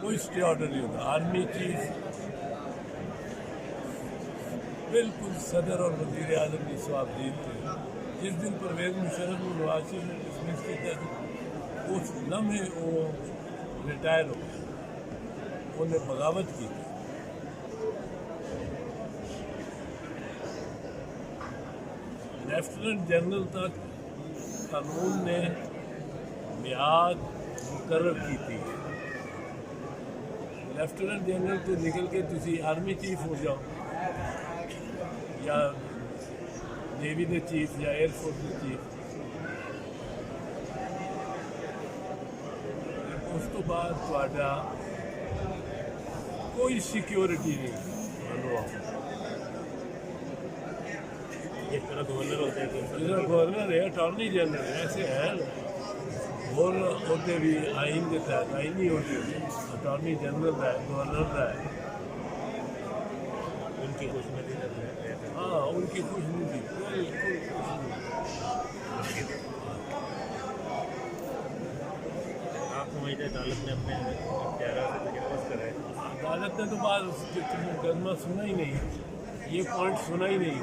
कोई stay order नहीं होता। आर्मी चीफ बिल्कुल सदर और वजीर आजम की स्वाबदीद थे। जिस दिन परवेज मुशर्रफ को नवाज शरीफ ने डिसमिस किया, उस लम्हे वो रिटायर हो गया, उन्हें बगावत की थी। लेफ्टिनेंट जनरल तक कानून ने मियाद मुकर्रर की थी। लेफ्टिनेंट जनरल तो निकल के तुसी आर्मी चीफ हो जाओ या नेवी के चीफ या एयरफोर्स के चीफ। उस तो बाद तुहाडा कोई सिक्योरिटी नहीं। गवर्नर होते हैं गवर्नर है, अटॉर्नी जनरल है, ऐसे है और होते भी आइन के तहत आईनी होते अटॉर्नी जनरल है, गवर्नर है। उनकी खुशनुदी हाँ, उनकी खुशनुदी बिल्कुल। आप समझते अदालत ने अपने इख्तियारात से तजव्वुज़ करा है? अदालत ने तो बात मुकदमा सुना ही नहीं, ये पॉइंट सुना ही नहीं।